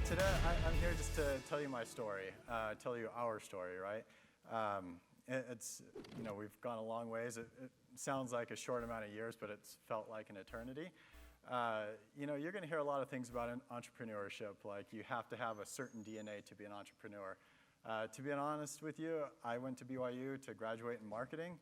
today I'm here just to tell you my story, tell you our story, right? It's, we've gone a long ways. It sounds like a short amount of years, but it's felt like an eternity. You're going to hear a lot of things about entrepreneurship, like you have to have a certain DNA to be an entrepreneur. To be honest with you, I went to BYU to graduate in marketing,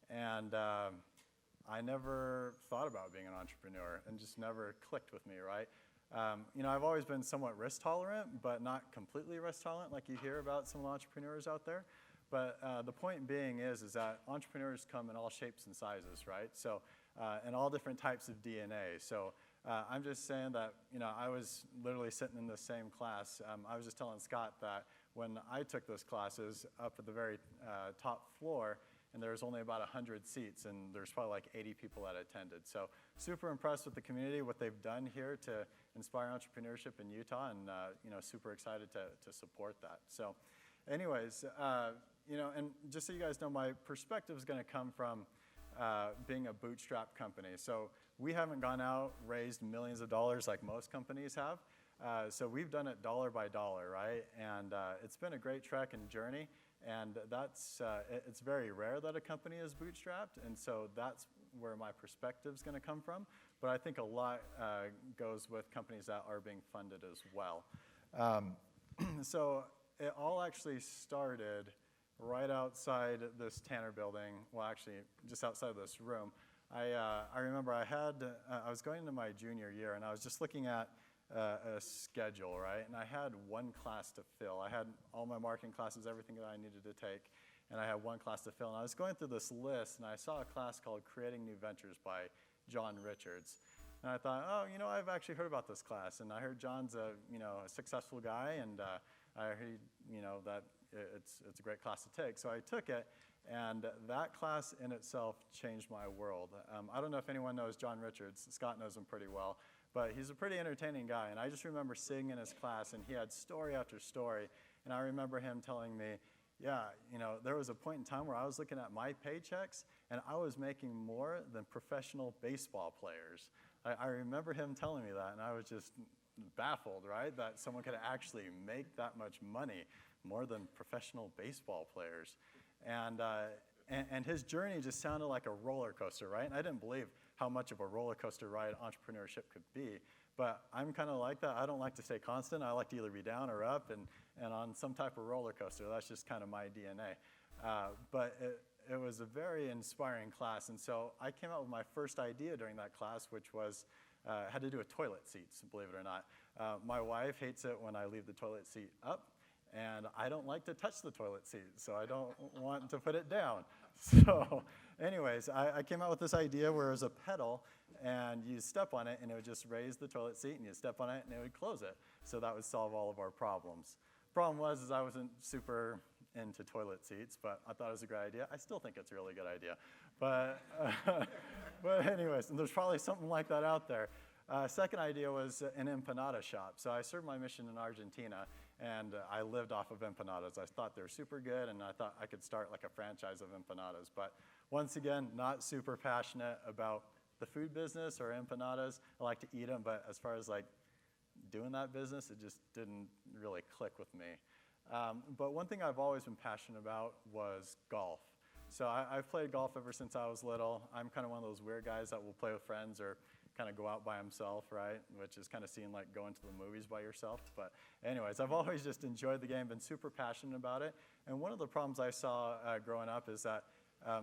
and I never thought about being an entrepreneur, and just never clicked with me, right? I've always been somewhat risk tolerant, but not completely risk tolerant like you hear about some entrepreneurs out there. But the point being is that entrepreneurs come in all shapes and sizes, right? So, and all different types of DNA. So I'm just saying that, I was literally sitting in the same class. I was just telling Scott that when I took those classes up at the very top floor, and there was only about 100 seats, and there's probably like 80 people that attended. So super impressed with the community, what they've done here to inspire entrepreneurship in Utah, and super excited to support that. So anyways, and just so you guys know, my perspective is going to come from being a bootstrap company. So we haven't gone out, raised millions of dollars like most companies have. So we've done it dollar by dollar, right? And it's been a great trek and journey. And that's, it's very rare that a company is bootstrapped, and so that's where my perspective is going to come from. But I think a lot goes with companies that are being funded as well. So it all actually started right outside this Tanner building, well, actually just outside of this room. I remember I was going into my junior year, and I was just looking at a schedule, right? And I had one class to fill. I had all my marketing classes, everything that I needed to take, and I had one class to fill. And I was going through this list, and I saw a class called Creating New Ventures by John Richards. And I thought, I've actually heard about this class, and I heard John's a successful guy, and I heard, that it's a great class to take. So I took it, and that class in itself changed my world. I don't know if anyone knows John Richards. Scott knows him pretty well. But he's a pretty entertaining guy, and I just remember sitting in his class, and he had story after story, and I remember him telling me, there was a point in time where I was looking at my paychecks, and I was making more than professional baseball players. I remember him telling me that, and I was just baffled, right, that someone could actually make that much money, more than professional baseball players. And his journey just sounded like a roller coaster, right? And I didn't believe how much of a roller coaster ride entrepreneurship could be. But I'm kind of like that. I don't like to stay constant. I like to either be down or up and on some type of roller coaster. That's just kind of my DNA. But it was a very inspiring class. And so I came out with my first idea during that class, which was had to do with toilet seats, believe it or not. My wife hates it when I leave the toilet seat up. And I don't like to touch the toilet seat, so I don't want to put it down. So anyways, I came out with this idea where it was a pedal, and you step on it, and it would just raise the toilet seat, and you step on it, and it would close it. So that would solve all of our problems. Problem was I wasn't super into toilet seats, but I thought it was a great idea. I still think it's a really good idea. But anyways, and there's probably something like that out there. Second idea was an empanada shop. So I served my mission in Argentina, and I lived off of empanadas. I thought they were super good, and I thought I could start like a franchise of empanadas. But once again, not super passionate about the food business or empanadas. I like to eat them, but as far as like doing that business, it just didn't really click with me. But one thing I've always been passionate about was golf. So I've played golf ever since I was little. I'm kind of one of those weird guys that will play with friends or kind of go out by himself, right? Which is kind of seeing like going to the movies by yourself. But anyways, I've always just enjoyed the game, been super passionate about it. And one of the problems I saw growing up is that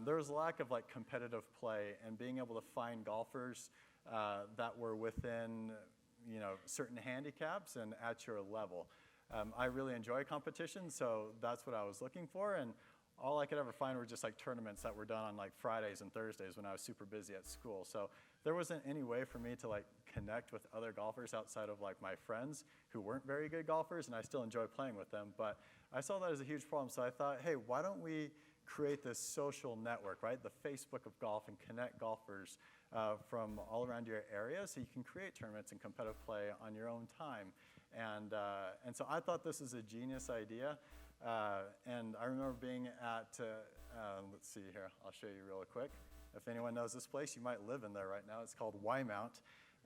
there was a lack of like competitive play and being able to find golfers that were within certain handicaps and at your level. I really enjoy competition, so that's what I was looking for. And all I could ever find were just like tournaments that were done on like Fridays and Thursdays when I was super busy at school. So there wasn't any way for me to like connect with other golfers outside of like my friends who weren't very good golfers, and I still enjoy playing with them. But I saw that as a huge problem, so I thought, hey, why don't we create this social network, right? The Facebook of golf, and connect golfers from all around your area so you can create tournaments and competitive play on your own time. And so I thought this was a genius idea. And I remember being at, let's see here, I'll show you real quick. If anyone knows this place, you might live in there right now. It's called Y-Mount.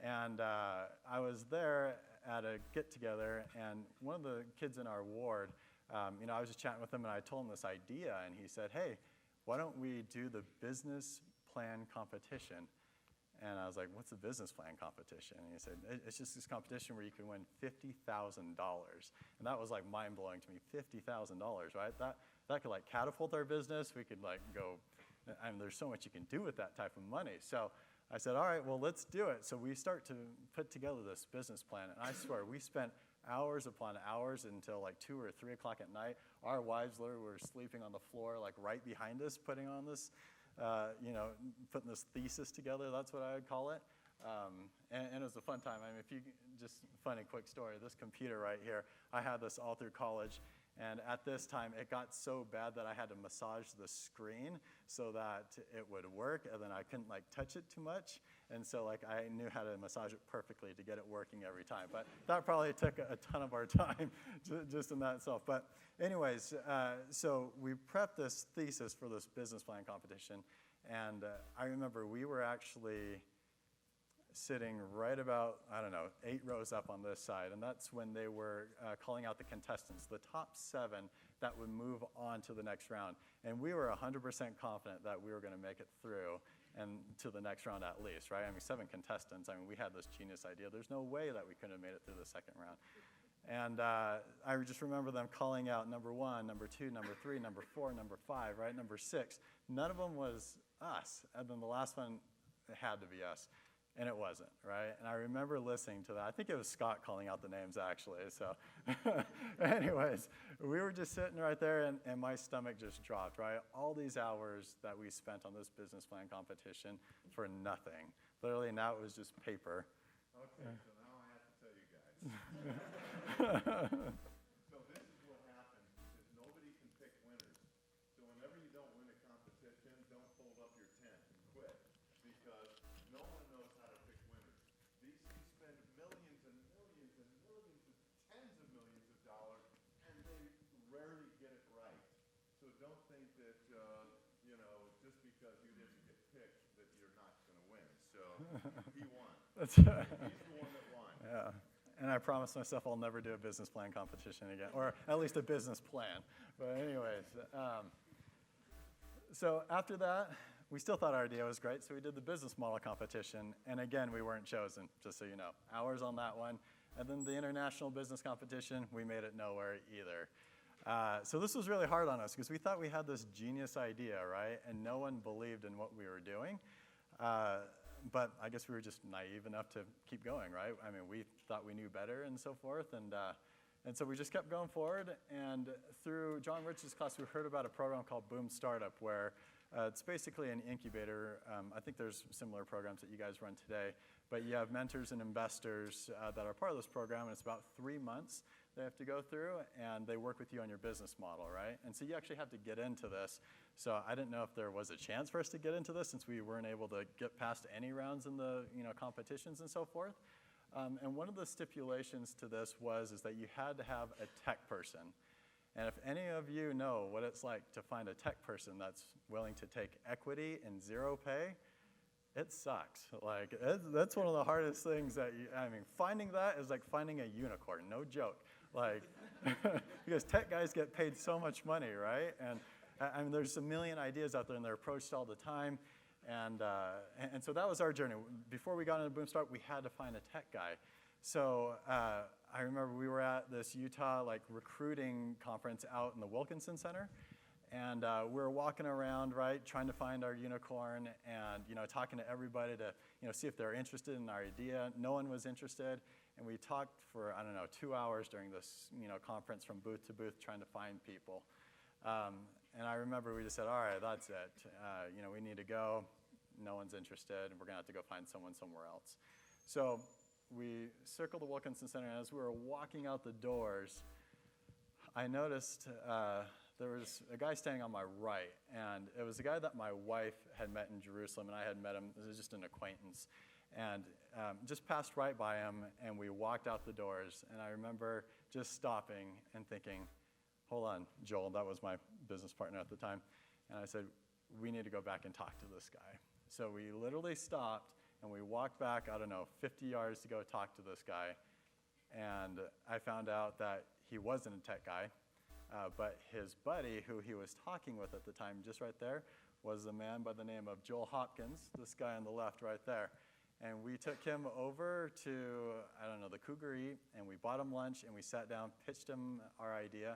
And I was there at a get-together, and one of the kids in our ward, I was just chatting with him, and I told him this idea, and he said, hey, why don't we do the business plan competition? And I was like, what's the business plan competition? And he said, it's just this competition where you can win $50,000. And that was like mind-blowing to me, $50,000, right? That could like catapult our business. We could like go, there's so much you can do with that type of money. So I said, all right, well, let's do it. So we start to put together this business plan. And I swear, we spent hours upon hours until like 2 or 3 o'clock at night. Our wives literally were sleeping on the floor like right behind us, putting on this, putting this thesis together. That's what I would call it. And it was a fun time. I mean, just funny quick story, this computer right here, I had this all through college. And at this time, it got so bad that I had to massage the screen so that it would work, and then I couldn't like touch it too much. And so like I knew how to massage it perfectly to get it working every time. But that probably took a ton of our time just in that itself. But anyways, so we prepped this thesis for this business plan competition. And I remember we were actually sitting right about, 8 rows up on this side. And that's when they were calling out the contestants, the top 7 that would move on to the next round. And we were 100% confident that we were going to make it through and to the next round at least, right? I mean, 7 contestants. I mean, we had this genius idea. There's no way that we couldn't have made it through the second round. And I just remember them calling out number 1, number 2, number 3, number 4, number 5, right? Number 6. None of them was us. And then the last one, it had to be us. And it wasn't, right? And I remember listening to that. I think it was Scott calling out the names, actually. So anyways, we were just sitting right there, and my stomach just dropped, right? All these hours that we spent on this business plan competition for nothing. Literally, now it was just paper. Okay, so now I have to tell you guys. So this is what happens, is nobody can pick winners. So whenever you don't win a competition, don't fold up your tent and quit, because no one knows how to pick winners. These spend millions and millions and millions and tens of millions of dollars, and they rarely get it right. So don't think that, just because you didn't get picked, that you're not going to win. So he won. That's He's the one that won. Yeah. And I promised myself I'll never do a business plan competition again, or at least a business plan. But anyways, so after that, we still thought our idea was great, so we did the business model competition. And again, we weren't chosen, just so you know. Hours on that one. And then the international business competition, we made it nowhere either. So this was really hard on us, because we thought we had this genius idea, right? And no one believed in what we were doing. But I guess we were just naive enough to keep going, right? I mean, we thought we knew better and so forth. And so we just kept going forward. And through John Rich's class, we heard about a program called Boom Startup, where it's basically an incubator. I think there's similar programs that you guys run today. But you have mentors and investors that are part of this program, and it's about 3 months they have to go through, and they work with you on your business model, right? And so you actually have to get into this. So I didn't know if there was a chance for us to get into this, since we weren't able to get past any rounds in the competitions and so forth. And one of the stipulations to this is that you had to have a tech person. And if any of you know what it's like to find a tech person that's willing to take equity and zero pay, it sucks. Like, that's one of the hardest things finding that is like finding a unicorn, no joke. Like, because tech guys get paid so much money, right? And I mean, there's a million ideas out there, and they're approached all the time. And so that was our journey. Before we got into Boomstart, we had to find a tech guy. So I remember we were at this Utah recruiting conference out in the Wilkinson Center. And we were walking around, right, trying to find our unicorn, and talking to everybody to see if they're interested in our idea. No one was interested, and we talked for 2 hours during this conference from booth to booth, trying to find people. And I remember we just said, all right, that's it. We need to go. No one's interested, and we're gonna have to go find someone somewhere else. So we circled the Wilkinson Center, and as we were walking out the doors, I noticed there was a guy standing on my right, and it was a guy that my wife had met in Jerusalem, and I had met him. This was just an acquaintance. And just passed right by him, and we walked out the doors. And I remember just stopping and thinking, hold on, Joel, that was my business partner at the time. And I said, we need to go back and talk to this guy. So we literally stopped, and we walked back, 50 yards to go talk to this guy. And I found out that he wasn't a tech guy, but his buddy, who he was talking with at the time, just right there, was a man by the name of Joel Hopkins, this guy on the left right there. And we took him over to, I don't know, the Cougar Eat, and we bought him lunch, and we sat down, pitched him our idea,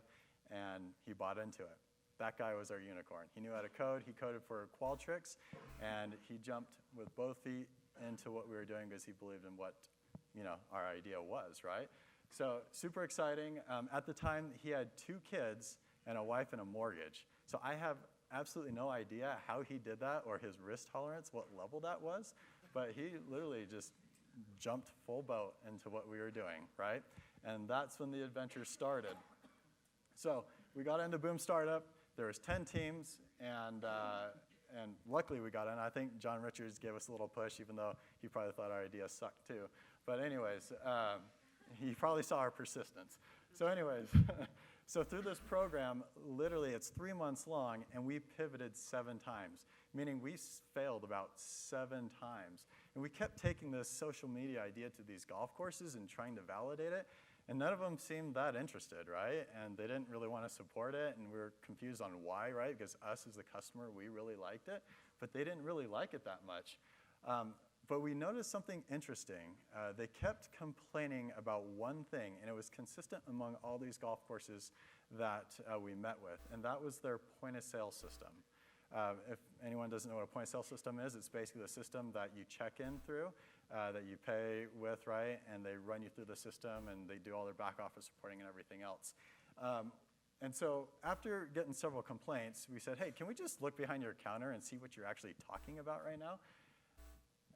and he bought into it. That guy was our unicorn. He knew how to code. He coded for Qualtrics, and he jumped with both feet into what we were doing because he believed in what, our idea was, right? So super exciting. At the time, he had 2 kids and a wife and a mortgage. So I have absolutely no idea how he did that or his risk tolerance, what level that was. But he literally just jumped full boat into what we were doing, right? And that's when the adventure started. So we got into Boom Startup. There was 10 teams, and luckily we got in. I think John Richards gave us a little push, even though he probably thought our idea sucked too. But anyways, he probably saw our persistence. So anyways, so through this program, literally it's 3 months long, and we pivoted 7 times, meaning we failed about 7 times. And we kept taking this social media idea to these golf courses and trying to validate it, and none of them seemed that interested, right? And they didn't really want to support it, and we were confused on why, right? Because us as the customer, we really liked it, but they didn't really like it that much. But we noticed something interesting. They kept complaining about one thing, and it was consistent among all these golf courses that we met with, and that was their point-of-sale system. If anyone doesn't know what a point-of-sale system is, it's basically the system that you check in through, that you pay with, right? And they run you through the system, and they do all their back office reporting and everything else. And so after getting several complaints, we said, hey, can we just look behind your counter and see what you're actually talking about right now?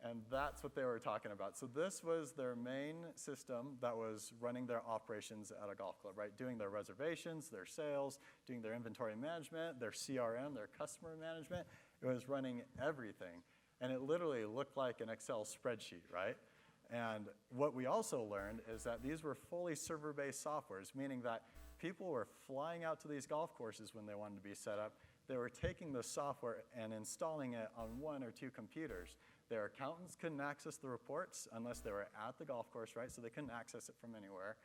And that's what they were talking about. So this was their main system that was running their operations at a golf club, right? Doing their reservations, their sales, doing their inventory management, their CRM, their customer management. It was running everything. And it literally looked like an Excel spreadsheet, right? And what we also learned is that these were fully server-based softwares, meaning that people were flying out to these golf courses when they wanted to be set up. They were taking the software and installing it on 1 or 2 computers. Their accountants couldn't access the reports unless they were at the golf course, right? So they couldn't access it from anywhere.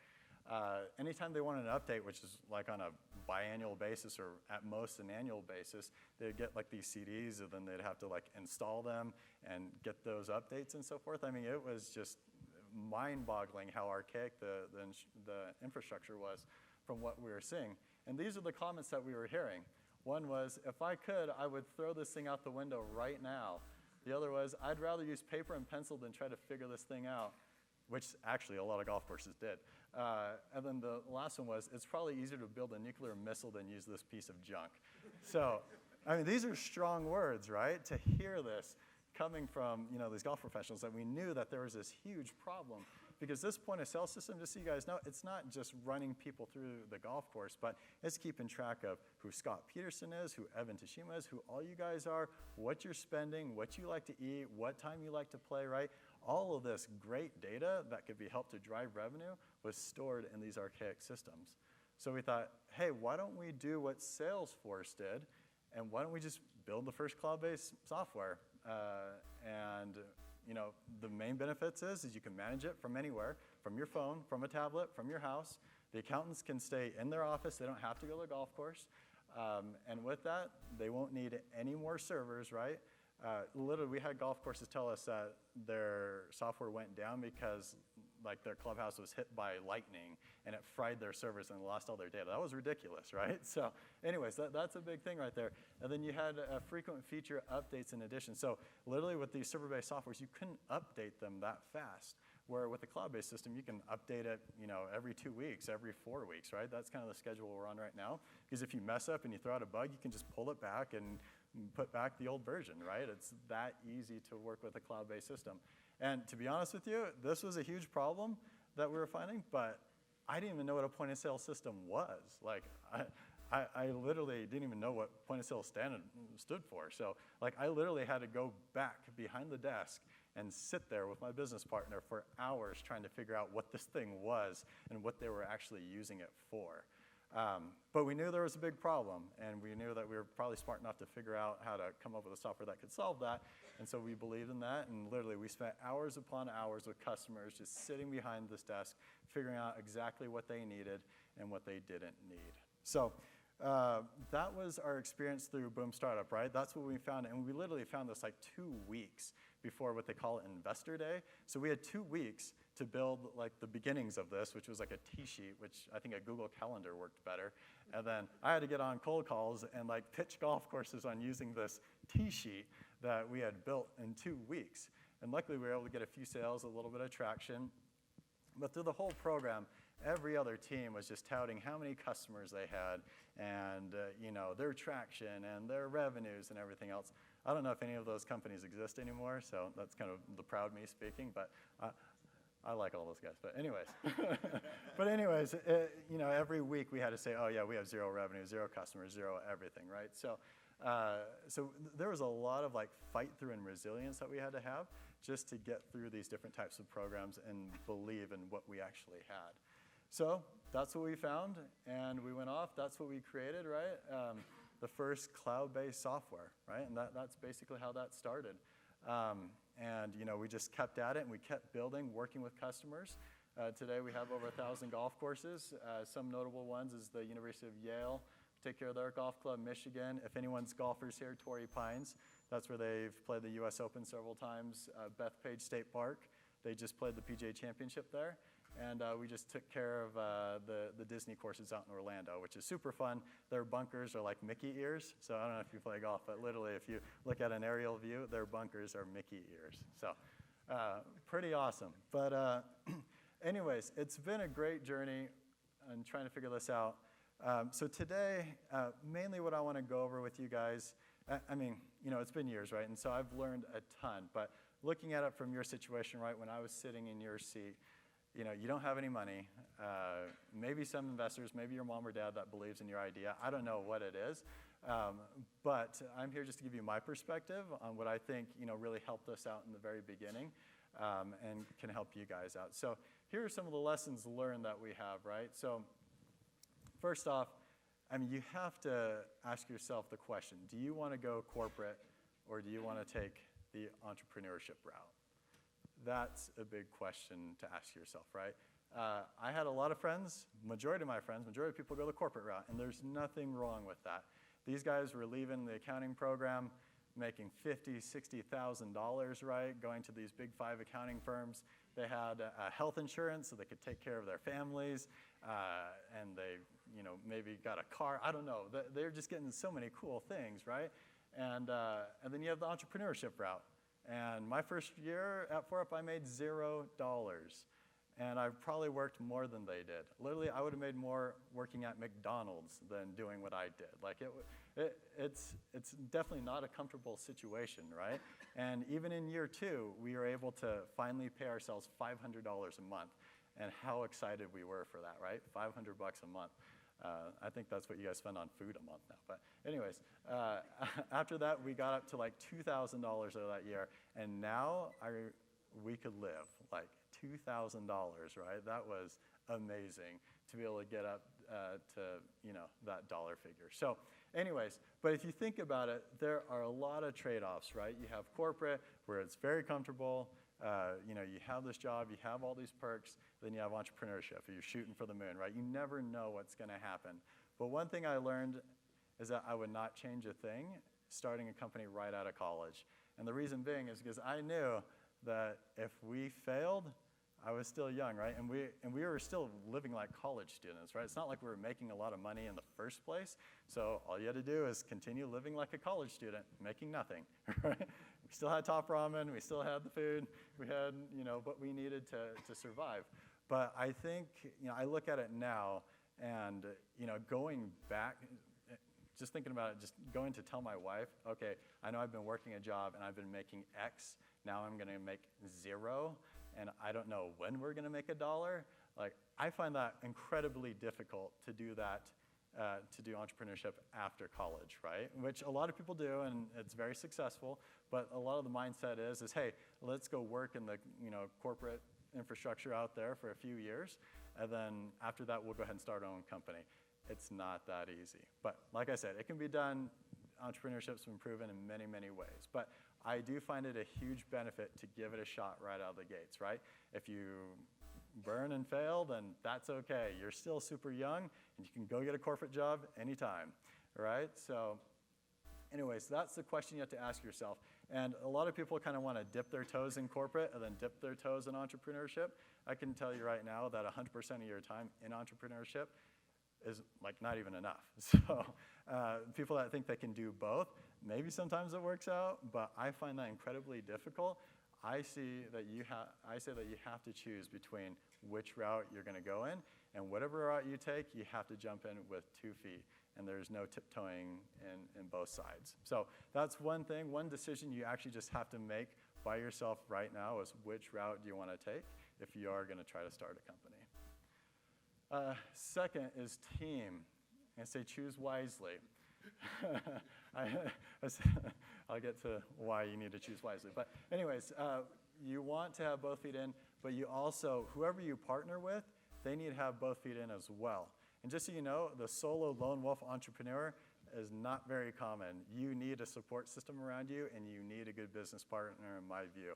Anytime they wanted an update, which is like on a biannual basis or at most an annual basis, they'd get like these CDs, and then they'd have to like install them and get those updates and so forth. I mean, it was just mind-boggling how archaic the infrastructure was from what we were seeing. And these are the comments that we were hearing. One was, if I could, I would throw this thing out the window right now. The other was, I'd rather use paper and pencil than try to figure this thing out, which actually a lot of golf courses did. And then the last one was, it's probably easier to build a nuclear missile than use this piece of junk. So, I mean, these are strong words, right? To hear this coming from, these golf professionals, that we knew that there was this huge problem. Because this point-of-sale system, just so you guys know, it's not just running people through the golf course, but it's keeping track of who Scott Peterson is, who Evan Teshima is, who all you guys are, what you're spending, what you like to eat, what time you like to play, right? All of this great data that could be helped to drive revenue was stored in these archaic systems. So we thought, hey, why don't we do what Salesforce did, and why don't we just build the first cloud-based software? The main benefits is you can manage it from anywhere, from your phone, from a tablet, from your house. The accountants can stay in their office. They don't have to go to the golf course. And with that, they won't need any more servers, right? Literally, we had golf courses tell us that their software went down because their clubhouse was hit by lightning and it fried their servers and lost all their data. That was ridiculous, right? So anyways, that's a big thing right there. And then you had frequent feature updates in addition. So literally with these server-based softwares, you couldn't update them that fast. Where with the cloud-based system, you can update it, every 2 weeks, every 4 weeks, right? That's kind of the schedule we're on right now. Because if you mess up and you throw out a bug, you can just pull it back and put back the old version, right? It's that easy to work with a cloud-based system. And to be honest with you, this was a huge problem that we were finding, but I didn't even know what a point-of-sale system was. I literally didn't even know what point-of-sale stood for. So I literally had to go back behind the desk and sit there with my business partner for hours trying to figure out what this thing was and what they were actually using it for. But we knew there was a big problem, and we knew that we were probably smart enough to figure out how to come up with a software that could solve that. And so we believed in that, and literally we spent hours upon hours with customers just sitting behind this desk, figuring out exactly what they needed and what they didn't need. So that was our experience through Boom Startup, right? That's what we found, and we literally found this like 2 weeks before what they call Investor Day. So we had 2 weeks to build like the beginnings of this, which was like a T-sheet, which I think a Google Calendar worked better. And then I had to get on cold calls and like pitch golf courses on using this T-sheet that we had built in 2 weeks. And luckily we were able to get a few sales, a little bit of traction. But through the whole program, every other team was just touting how many customers they had and their traction and their revenues and everything else. I don't know if any of those companies exist anymore, so that's kind of the proud me speaking, but I like all those guys. But anyways, every week we had to say, oh yeah, we have 0 revenue, 0 customers, 0 everything, right? So there was a lot of like fight through and resilience that we had to have just to get through these different types of programs and believe in what we actually had. So that's what we found, and we went off. That's what we created, right? The first cloud-based software, right? And that's basically how that started. And we just kept at it, and we kept building, working with customers. Today we have over 1,000 golf courses. Some notable ones is the University of Yale. Take care of their golf club, Michigan. If anyone's golfers here, Torrey Pines. That's where they've played the U.S. Open several times. Bethpage State Park. They just played the PGA Championship there. And we just took care of the Disney courses out in Orlando, which is super fun. Their bunkers are like Mickey ears. So I don't know if you play golf, but literally if you look at an aerial view, their bunkers are Mickey ears. So pretty awesome. But anyways, it's been a great journey in trying to figure this out. So today, mainly what I want to go over with you guys, it's been years, right? And so I've learned a ton. But looking at it from your situation, right, when I was sitting in your seat, you don't have any money. Maybe some investors, maybe your mom or dad that believes in your idea. I don't know what it is. But I'm here just to give you my perspective on what I think, really helped us out in the very beginning and can help you guys out. So here are some of the lessons learned that we have, right? So first off, you have to ask yourself the question, do you want to go corporate or do you want to take the entrepreneurship route? That's a big question to ask yourself, right? I had a lot of friends, majority of people go the corporate route, and there's nothing wrong with that. These guys were leaving the accounting program, making $50,000, $60,000, right? Going to these big 5 accounting firms. They had health insurance so they could take care of their families, and they, maybe got a car. I don't know. They're just getting so many cool things, right? And then you have the entrepreneurship route. And my first year at 4UP, I made $0. And I probably worked more than they did. Literally, I would have made more working at McDonald's than doing what I did. Like it's definitely not a comfortable situation, right? And even in year 2, we were able to finally pay ourselves $500 a month. And how excited we were for that, right? $500 a month. I think that's what you guys spend on food a month now. But anyways, after that, we got up to like $2,000 of that year. And now we could live like $2,000, right? That was amazing to be able to get up to, that dollar figure. So anyways, but if you think about it, there are a lot of trade-offs, right? You have corporate where it's very comfortable. You have this job, you have all these perks, then you have entrepreneurship, you're shooting for the moon, right? You never know what's going to happen. But one thing I learned is that I would not change a thing starting a company right out of college. And the reason being is because I knew that if we failed, I was still young, right? And we were still living like college students, right? It's not like we were making a lot of money in the first place. So all you had to do is continue living like a college student, making nothing, right? We still had top ramen, we still had the food, we had, what we needed to survive. But I think, I look at it now and, going back, just thinking about it, just going to tell my wife, okay, I know I've been working a job and I've been making X, now I'm gonna make 0, and I don't know when we're gonna make $1. Like, I find that incredibly difficult to do that, to do entrepreneurship after college, right? Which a lot of people do, and it's very successful, but a lot of the mindset is hey, let's go work in the, corporate infrastructure out there for a few years, and then after that, we'll go ahead and start our own company. it's not that easy. But like I said, it can be done. Entrepreneurship's been proven in many, many ways. But I do find it a huge benefit to give it a shot right out of the gates, right? If you burn and fail, then that's okay. You're still super young, and you can go get a corporate job anytime, right? So anyways, that's the question you have to ask yourself. And a lot of people kind of want to dip their toes in corporate and then dip their toes in entrepreneurship. I can tell you right now that 100% of your time in entrepreneurship is like not even enough. So people that think they can do both, maybe sometimes it works out, but I find that incredibly difficult. I say that you have to choose between which route you're going to go in, and whatever route you take, you have to jump in with 2 feet, and there's no tiptoeing in both sides. So that's one thing, one decision you actually just have to make by yourself right now is which route do you want to take if you are going to try to start a company. Second is team. I say choose wisely. I'll get to why you need to choose wisely. But anyways, you want to have both feet in, but you also, whoever you partner with, they need to have both feet in as well. And just so you know, the solo lone wolf entrepreneur is not very common. You need a support system around you, and you need a good business partner, in my view.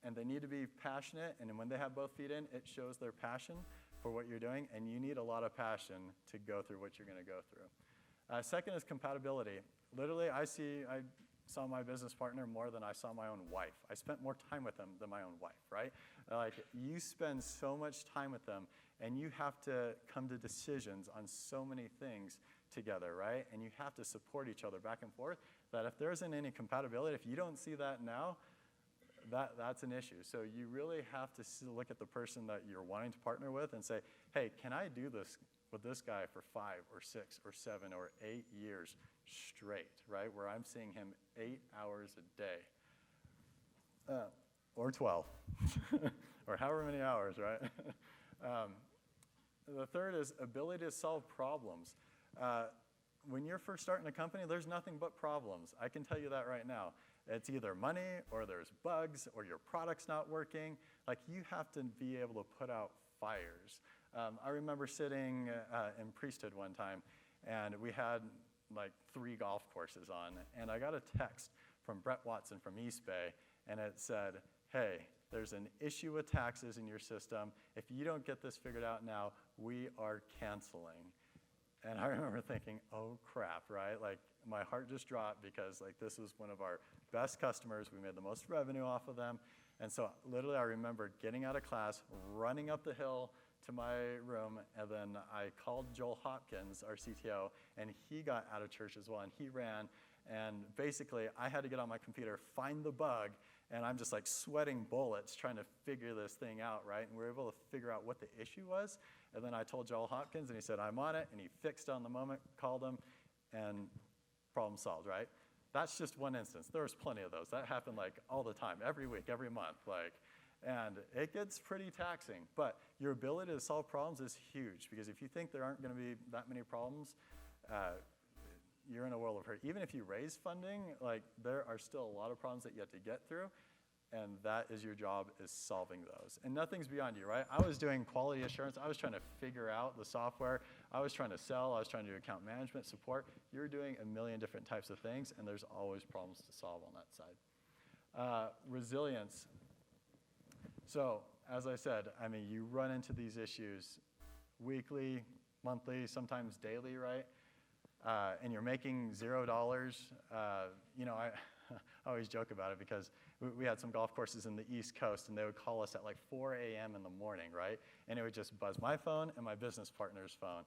And they need to be passionate, and when they have both feet in, it shows their passion for what you're doing, and you need a lot of passion to go through what you're going to go through. Second is compatibility. Literally, I saw my business partner more than I saw my own wife. I spent more time with them than my own wife, right? Like, you spend so much time with them, and you have to come to decisions on so many things together, right? And you have to support each other back and forth, that if there isn't any compatibility, if you don't see that now, that's an issue. So you really have to look at the person that you're wanting to partner with and say, hey, can I do this with this guy for 5 or 6 or 7 or 8 years straight, right? Where I'm seeing him 8 hours a day, or 12, or however many hours, right? The third is ability to solve problems. When you're first starting a company, there's nothing but problems. I can tell you that right now. It's either money, or there's bugs, or your product's not working. Like, you have to be able to put out fires. I remember sitting in Priesthood one time, and we had like 3 golf courses on, and I got a text from Brett Watson from East Bay, and it said, hey, there's an issue with taxes in your system. If you don't get this figured out now, we are canceling. And I remember thinking, oh crap, right? Like, my heart just dropped, because like, this was one of our best customers. We made the most revenue off of them. And so literally, I remember getting out of class, running up the hill to my room, and then I called Joel Hopkins, our CTO, and he got out of church as well, and he ran. And basically, I had to get on my computer, find the bug, and I'm just like sweating bullets trying to figure this thing out, right? And we were able to figure out what the issue was. And then I told Joel Hopkins, and he said, I'm on it, and he fixed it on the moment, called him, and problem solved, right? That's just one instance. There was plenty of those. That happened like all the time, every week, every month, like, and it gets pretty taxing. But your ability to solve problems is huge, because if you think there aren't going to be that many problems, you're in a world of hurt. Even if you raise funding, like, there are still a lot of problems that you have to get through, and that is your job, is solving those. And nothing's beyond you, right? I was doing quality assurance. I was trying to figure out the software. I was trying to sell. I was trying to do account management, support. You're doing a million different types of things, and there's always problems to solve on that side. Resilience. So, as I said, I mean, you run into these issues weekly, monthly, sometimes daily, right? And you're making $0. You know, I always joke about it, because we had some golf courses in the East Coast, and they would call us at like 4 a.m. in the morning, right? And it would just buzz my phone and my business partner's phone.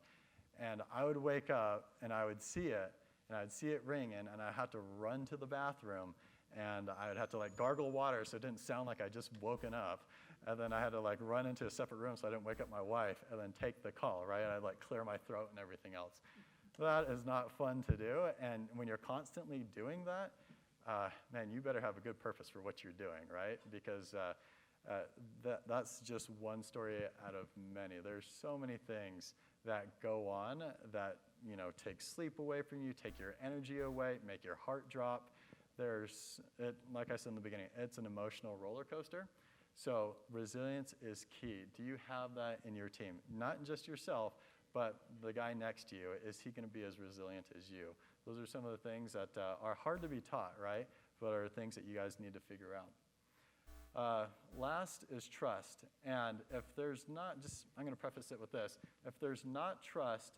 And I would wake up, and I would see it, and I'd see it ringing, and I'd have to run to the bathroom, and I would have to like gargle water so it didn't sound like I just woken up. And then I had to like run into a separate room so I didn't wake up my wife, and then take the call, right? I'd like clear my throat and everything else. That is not fun to do, and when you're constantly doing that, man, you better have a good purpose for what you're doing, right? Because that's just one story out of many. There's so many things that go on that, you know, take sleep away from you, take your energy away, make your heart drop. Like I said in the beginning, it's an emotional roller coaster. So resilience is key. Do you have that in your team? Not just yourself, but the guy next to you, is he going to be as resilient as you? Those are some of the things that are hard to be taught, right? But are things that you guys need to figure out. Last is trust. And if there's not, I'm going to preface it with this. If there's not trust,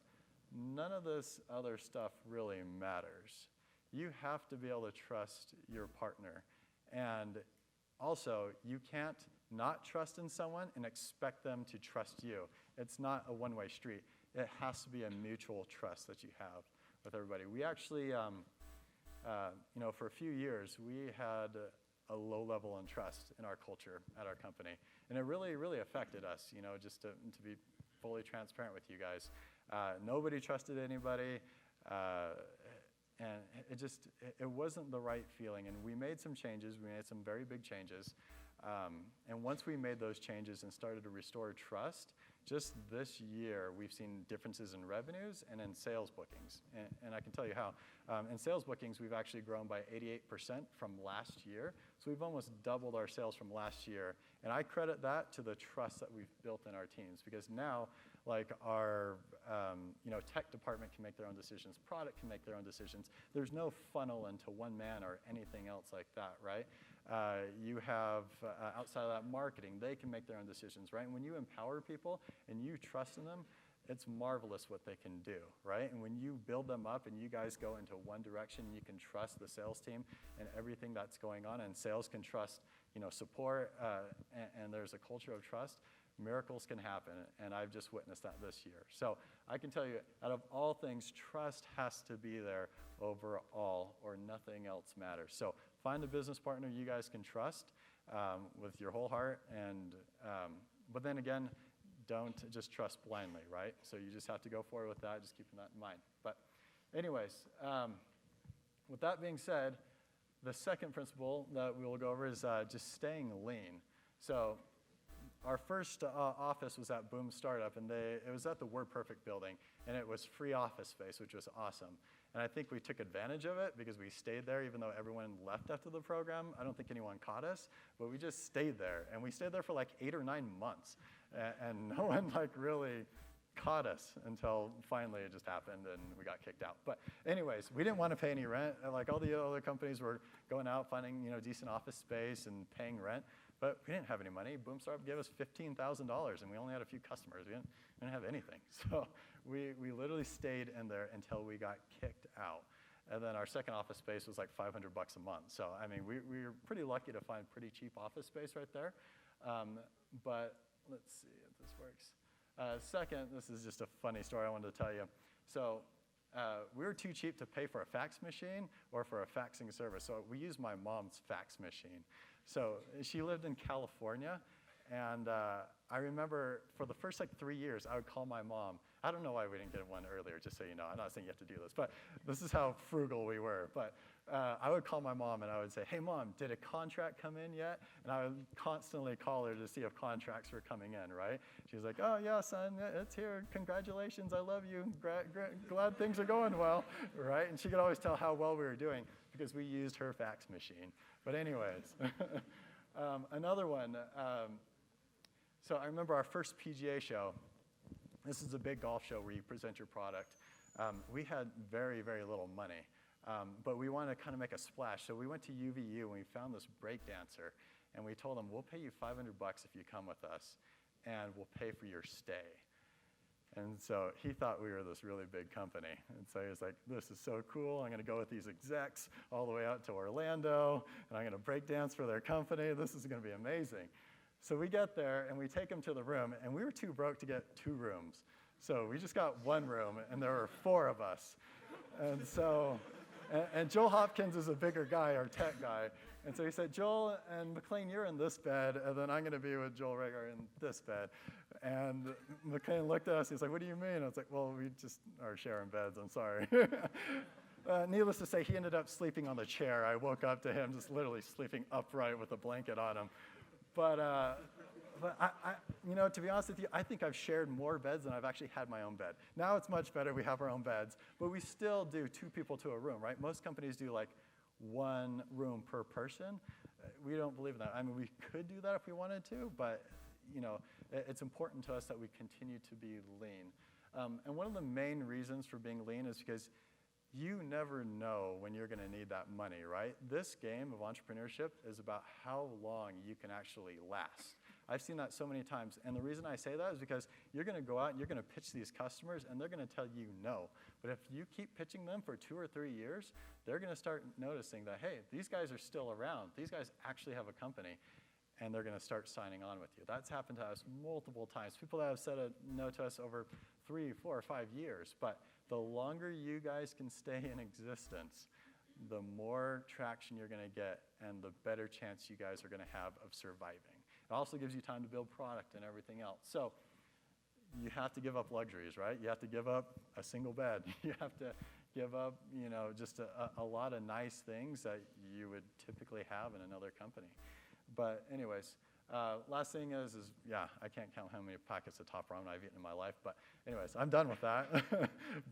none of this other stuff really matters. You have to be able to trust your partner. And also, you can't not trust in someone and expect them to trust you. It's not a one-way street. It has to be a mutual trust that you have with everybody. We actually, for a few years, we had a low level in trust in our culture at our company. And it really, really affected us, just to be fully transparent with you guys. Nobody trusted anybody. And it wasn't the right feeling. And we made some changes. We made some very big changes. And once we made those changes and started to restore trust, just this year, we've seen differences in revenues and in sales bookings. And I can tell you how. In sales bookings, we've actually grown by 88% from last year. So we've almost doubled our sales from last year. And I credit that to the trust that we've built in our teams. Because now, like our tech department can make their own decisions. Product can make their own decisions. There's no funnel into one man or anything else like that, right? You have, outside of that, marketing. They can make their own decisions, right? And when you empower people and you trust in them, it's marvelous what they can do, right? And when you build them up and you guys go into one direction, you can trust the sales team and everything that's going on, and sales can trust, support, and there's a culture of trust, miracles can happen, and I've just witnessed that this year. So I can tell you, out of all things, trust has to be there overall, or nothing else matters. So find a business partner you guys can trust with your whole heart, and but then again, don't just trust blindly, right? So you just have to go forward with that, just keeping that in mind. But anyways, with that being said, the second principle that we will go over is just staying lean. So our first office was at Boom Startup, and it was at the WordPerfect building, and it was free office space, which was awesome. And I think we took advantage of it because we stayed there even though everyone left after the program. I don't think anyone caught us, but we just stayed there. And we stayed there for like 8 or 9 months, and no one really caught us until finally it just happened and we got kicked out. But anyways, we didn't want to pay any rent. Like all the other companies were going out, finding decent office space and paying rent. But we didn't have any money. Boom Startup gave us $15,000, and we only had a few customers. We didn't have anything. So we literally stayed in there until we got kicked out. And then our second office space was like $500 a month. So, I mean, we were pretty lucky to find pretty cheap office space right there. But let's see if this works. Second, this is just a funny story I wanted to tell you. So we were too cheap to pay for a fax machine or for a faxing service. So we used my mom's fax machine. So she lived in California, and I remember for the first 3 years, I would call my mom. I don't know why we didn't get one earlier, just so you know. I'm not saying you have to do this, but this is how frugal we were. But I would call my mom, and I would say, hey, Mom, did a contract come in yet? And I would constantly call her to see if contracts were coming in, right? She was like, oh, yeah, son, it's here. Congratulations, I love you. Glad things are going well, right? And she could always tell how well we were doing because we used her fax machine. But anyways, another one. So I remember our first PGA show. This is a big golf show where you present your product. We had very, very little money, but we wanted to kind of make a splash. So we went to UVU and we found this break dancer, and we told him, we'll pay you $500 if you come with us, and we'll pay for your stay. And so he thought we were this really big company. And so he was like, this is so cool. I'm going to go with these execs all the way out to Orlando, and I'm going to break dance for their company. This is going to be amazing. So we get there, and we take him to the room, and we were too broke to get 2 rooms. So we just got 1 room, and there were 4 of us. And so, and Joel Hopkins is a bigger guy, our tech guy. And so he said, Joel and McLean, you're in this bed, and then I'm going to be with Joel Regar in this bed. And McLean looked at us, he's like, what do you mean? I was like, well, we just are sharing beds, I'm sorry. Needless to say, he ended up sleeping on the chair. I woke up to him just literally sleeping upright with a blanket on him. But I, to be honest with you, I think I've shared more beds than I've actually had my own bed. Now it's much better. We have our own beds. But we still do 2 people to a room, right? Most companies do like 1 room per person. We don't believe in that. I mean, we could do that if we wanted to, but, it's important to us that we continue to be lean. And one of the main reasons for being lean is because you never know when you're going to need that money, right? This game of entrepreneurship is about how long you can actually last. I've seen that so many times, and the reason I say that is because you're going to go out and you're going to pitch these customers, and they're going to tell you no. But if you keep pitching them for 2 or 3 years, they're going to start noticing that, hey, these guys are still around. These guys actually have a company, and they're going to start signing on with you. That's happened to us multiple times. People that have said a no to us over 3, 4, or 5 years. But the longer you guys can stay in existence, the more traction you're going to get, and the better chance you guys are going to have of surviving. It also gives you time to build product and everything else. So you have to give up luxuries, right? You have to give up a single bed. You have to give up, just a lot of nice things that you would typically have in another company. But anyways, last thing is I can't count how many packets of top ramen I've eaten in my life. But anyways, I'm done with that.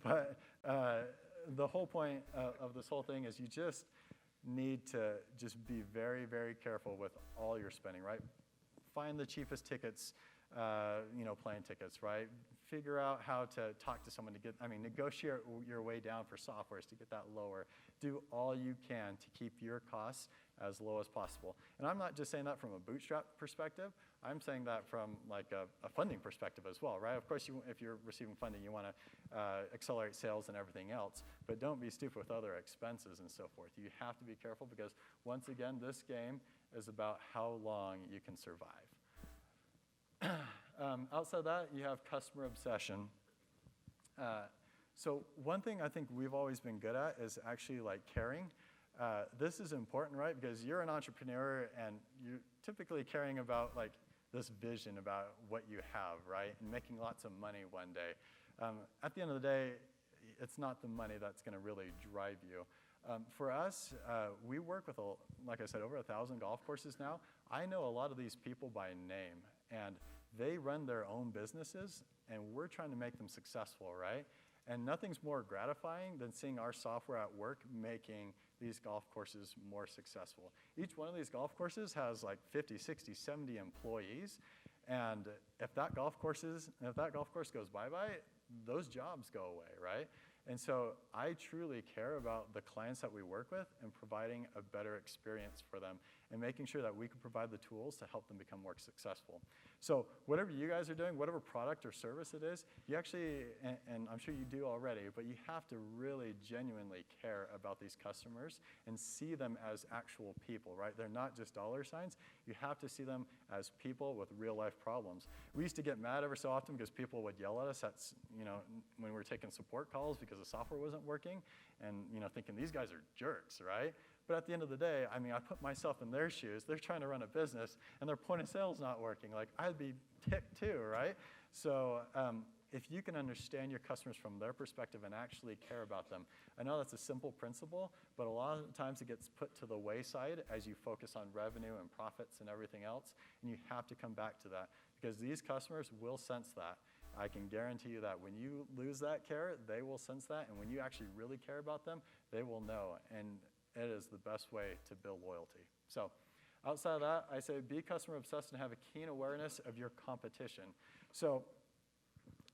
But the whole point of this whole thing is you just need to just be very, very careful with all your spending, right? Find the cheapest tickets, plane tickets, right? Figure out how to talk to someone negotiate your way down for softwares to get that lower. Do all you can to keep your costs as low as possible. And I'm not just saying that from a bootstrap perspective. I'm saying that from like a funding perspective as well, right? Of course, if you're receiving funding, you want to accelerate sales and everything else, but don't be stupid with other expenses and so forth. You have to be careful because, once again, this game is about how long you can survive. Outside that, you have customer obsession. So one thing I think we've always been good at is actually like caring. This is important, right? Because you're an entrepreneur and you're typically caring about like this vision about what you have, right? And making lots of money one day. At the end of the day, it's not the money that's going to really drive you. For us, we work with, like I said, over 1,000 golf courses now. I know a lot of these people by name, and they run their own businesses, and we're trying to make them successful, right? And nothing's more gratifying than seeing our software at work making these golf courses more successful. Each one of these golf courses has like 50, 60, 70 employees, and if that golf course goes bye-bye, those jobs go away, right? And so I truly care about the clients that we work with and providing a better experience for them and making sure that we can provide the tools to help them become more successful. So whatever you guys are doing, whatever product or service it is, you actually, and I'm sure you do already, but you have to really genuinely care about these customers and see them as actual people, right? They're not just dollar signs. You have to see them as people with real life problems. We used to get mad every so often because people would yell at us when we were taking support calls because the software wasn't working, and thinking these guys are jerks, right? But at the end of the day, I put myself in their shoes. They're trying to run a business, and their point of sale is not working. Like, I'd be ticked too, right? So if you can understand your customers from their perspective and actually care about them, I know that's a simple principle, but a lot of times it gets put to the wayside as you focus on revenue and profits and everything else, and you have to come back to that because these customers will sense that. I can guarantee you that when you lose that care, they will sense that, and when you actually really care about them, they will know, and it is the best way to build loyalty. So outside of that, I say be customer obsessed and have a keen awareness of your competition. So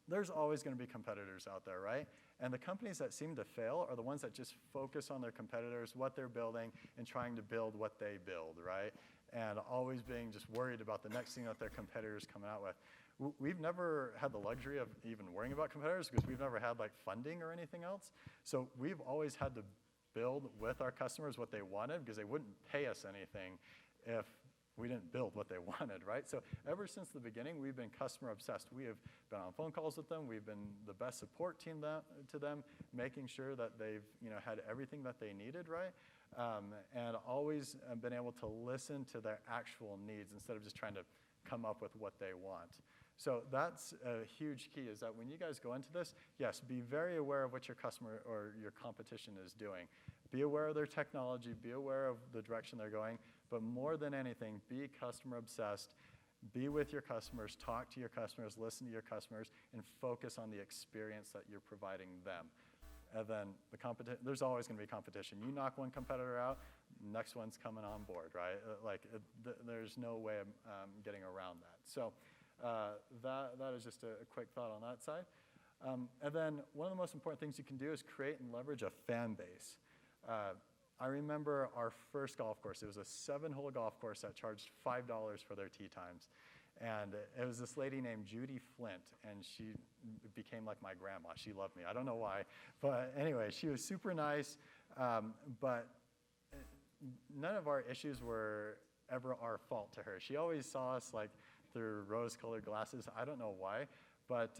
there's always going to be competitors out there, right? And the companies that seem to fail are the ones that just focus on their competitors, what they're building, and trying to build what they build, right? And always being just worried about the next thing that their competitors coming out with. We've never had the luxury of even worrying about competitors because we've never had like funding or anything else. So we've always had to build with our customers what they wanted because they wouldn't pay us anything if we didn't build what they wanted, right? So ever since the beginning, we've been customer obsessed. We have been on phone calls with them. We've been the best support team to them, making sure that they've had everything that they needed, right? And always been able to listen to their actual needs instead of just trying to come up with what they want. So that's a huge key, is that when you guys go into this, yes, be very aware of what your customer or your competition is doing. Be aware of their technology, be aware of the direction they're going, but more than anything, be customer obsessed. Be with your customers, talk to your customers, listen to your customers, and focus on the experience that you're providing them. And then there's always going to be competition. You knock one competitor out, next one's coming on board, right? There's no way of getting around that. So that is just a quick thought on that side. And then one of the most important things you can do is create and leverage a fan base. I remember our first golf course. It was a 7-hole golf course that charged $5 for their tee times. And it was this lady named Judy Flint, and she became like my grandma. She loved me. I don't know why. But anyway, she was super nice, but none of our issues were ever our fault to her. She always saw us like through rose-colored glasses. I don't know why, but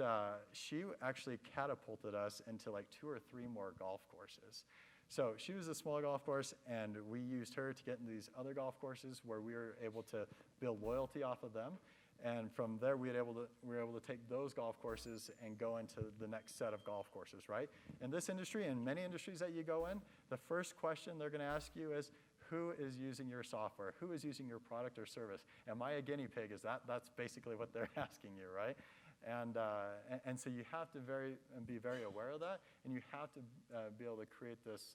she actually catapulted us into like 2 or 3 more golf courses. So she was a small golf course, and we used her to get into these other golf courses where we were able to build loyalty off of them. And from there, we were able to take those golf courses and go into the next set of golf courses, right? In this industry, and many industries that you go in, the first question they're going to ask you is, who is using your software? Who is using your product or service? Am I a guinea pig? That's basically what they're asking you, right? And so you have to be very aware of that, and you have to be able to create this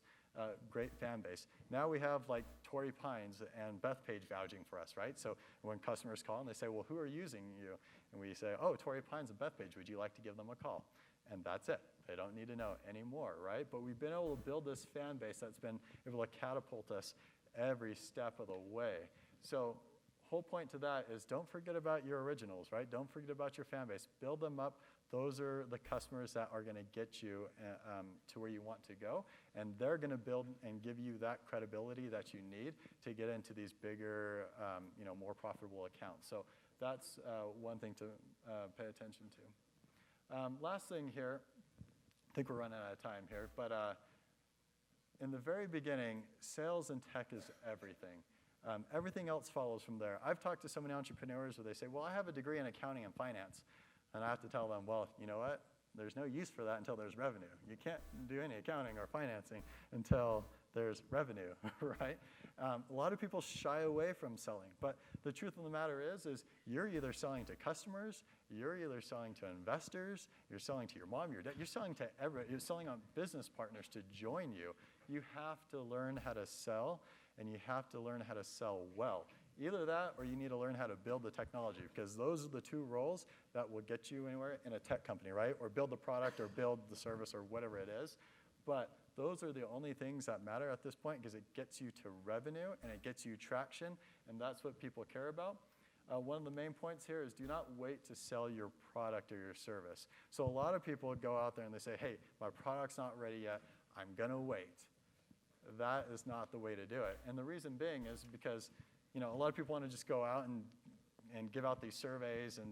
great fan base. Now we have like Torrey Pines and Bethpage vouching for us, right? So when customers call and they say, well, who are using you? And we say, oh, Torrey Pines and Bethpage, would you like to give them a call? And that's it. They don't need to know anymore, right? But we've been able to build this fan base that's been able to catapult us every step of the way. So whole point to that is don't forget about your originals, right? Don't forget about your fan base. Build them up. Those are the customers that are going to get you to where you want to go, and they're going to build and give you that credibility that you need to get into these bigger, more profitable accounts. So that's one thing to pay attention to. Last thing here, I think we're running out of time here, but in the very beginning, sales and tech is everything. Everything else follows from there. I've talked to so many entrepreneurs where they say, well, I have a degree in accounting and finance. And I have to tell them, well, you know what? There's no use for that until there's revenue. You can't do any accounting or financing until there's revenue, right? A lot of people shy away from selling. But the truth of the matter is you're either selling to customers, you're either selling to investors, you're selling to your mom, your dad, you're selling to everybody. You're selling on business partners to join you. You have to learn how to sell, and you have to learn how to sell well. Either that, or you need to learn how to build the technology, because those are the 2 roles that will get you anywhere in a tech company, right? Or build the product, or build the service, or whatever it is. But those are the only things that matter at this point, because it gets you to revenue, and it gets you traction, and that's what people care about. One of the main points here is do not wait to sell your product or your service. So a lot of people go out there and they say, hey, my product's not ready yet, I'm going to wait. That is not the way to do it. And the reason being is because a lot of people want to just go out and give out these surveys and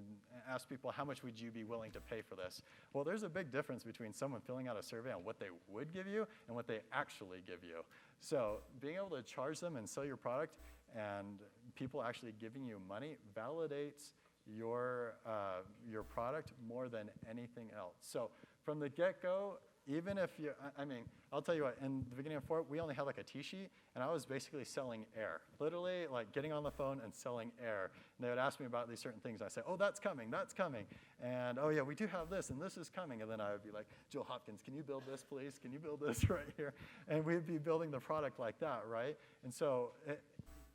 ask people, how much would you be willing to pay for this? Well, there's a big difference between someone filling out a survey on what they would give you and what they actually give you. So being able to charge them and sell your product and people actually giving you money validates your product more than anything else. So from the get-go, even if I'll tell you what, in the beginning of Fort, we only had like a T-sheet, and I was basically selling air. Literally, like getting on the phone and selling air. And they would ask me about these certain things, and I'd say, oh, that's coming. And, oh, yeah, we do have this, and this is coming. And then I would be like, Joel Hopkins, can you build this, please? Can you build this right here? And we'd be building the product like that, right? And so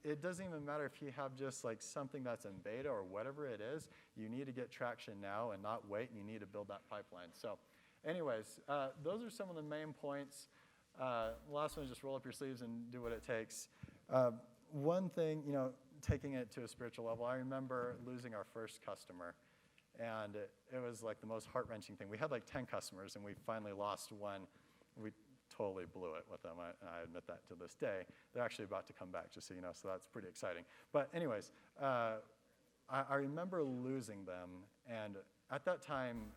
it doesn't even matter if you have just like something that's in beta or whatever it is. You need to get traction now and not wait, and you need to build that pipeline. So anyways, those are some of the main points. Last one is just roll up your sleeves and do what it takes. One thing, taking it to a spiritual level, I remember losing our first customer, and it was like the most heart-wrenching thing. We had like 10 customers, and we finally lost one. We totally blew it with them. I admit that to this day. They're actually about to come back, just so you know, so that's pretty exciting. But anyways, I remember losing them, and at that time,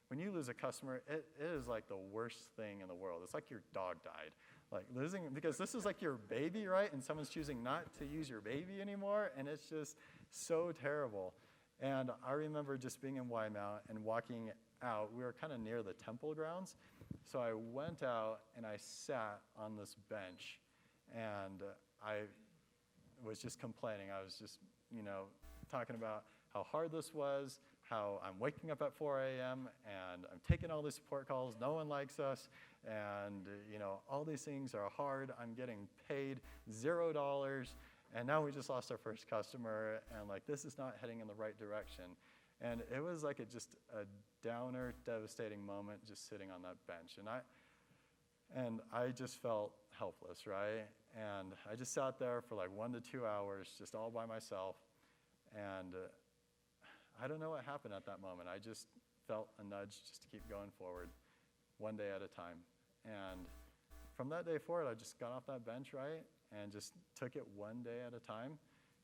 when you lose a customer, it is like the worst thing in the world. It's like your dog died. Like losing, because this is like your baby, right? And someone's choosing not to use your baby anymore, and it's just so terrible. And I remember just being in Wymount and walking out. We were kind of near the temple grounds. So I went out and I sat on this bench, and I was just complaining. I was just, talking about how hard this was, how I'm waking up at 4 a.m. and I'm taking all these support calls, no one likes us, and all these things are hard. I'm getting paid $0, and now we just lost our first customer, and like this is not heading in the right direction. And it was like just a downer, devastating moment just sitting on that bench. And I just felt helpless, right? And I just sat there for like 1 to 2 hours, just all by myself. And I don't know what happened at that moment. I just felt a nudge just to keep going forward, one day at a time. And from that day forward, I just got off that bench, right? And just took it one day at a time.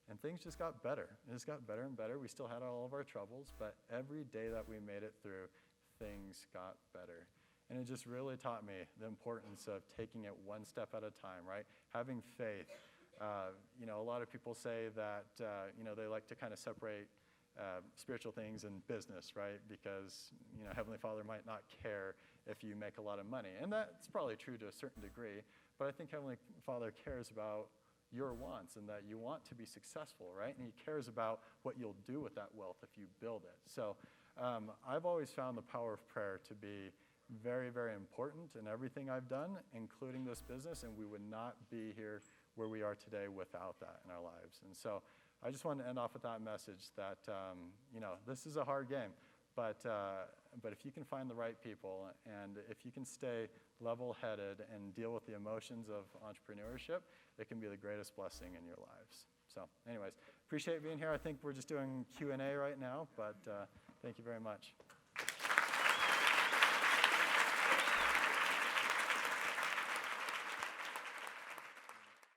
And things just got better. It just got better and better. We still had all of our troubles, but every day that we made it through, things got better. And it just really taught me the importance of taking it one step at a time, right? Having faith. A lot of people say that, they like to kind of separate spiritual things and business, right? Because, Heavenly Father might not care if you make a lot of money. And that's probably true to a certain degree. But I think Heavenly Father cares about your wants and that you want to be successful, right? And He cares about what you'll do with that wealth if you build it. So I've always found the power of prayer to be very, very important in everything I've done, including this business, and we would not be here where we are today without that in our lives. And so I just wanted to end off with that message that, this is a hard game, but if you can find the right people and if you can stay level-headed and deal with the emotions of entrepreneurship, it can be the greatest blessing in your lives. So anyways, appreciate being here. I think we're just doing Q&A right now, but thank you very much.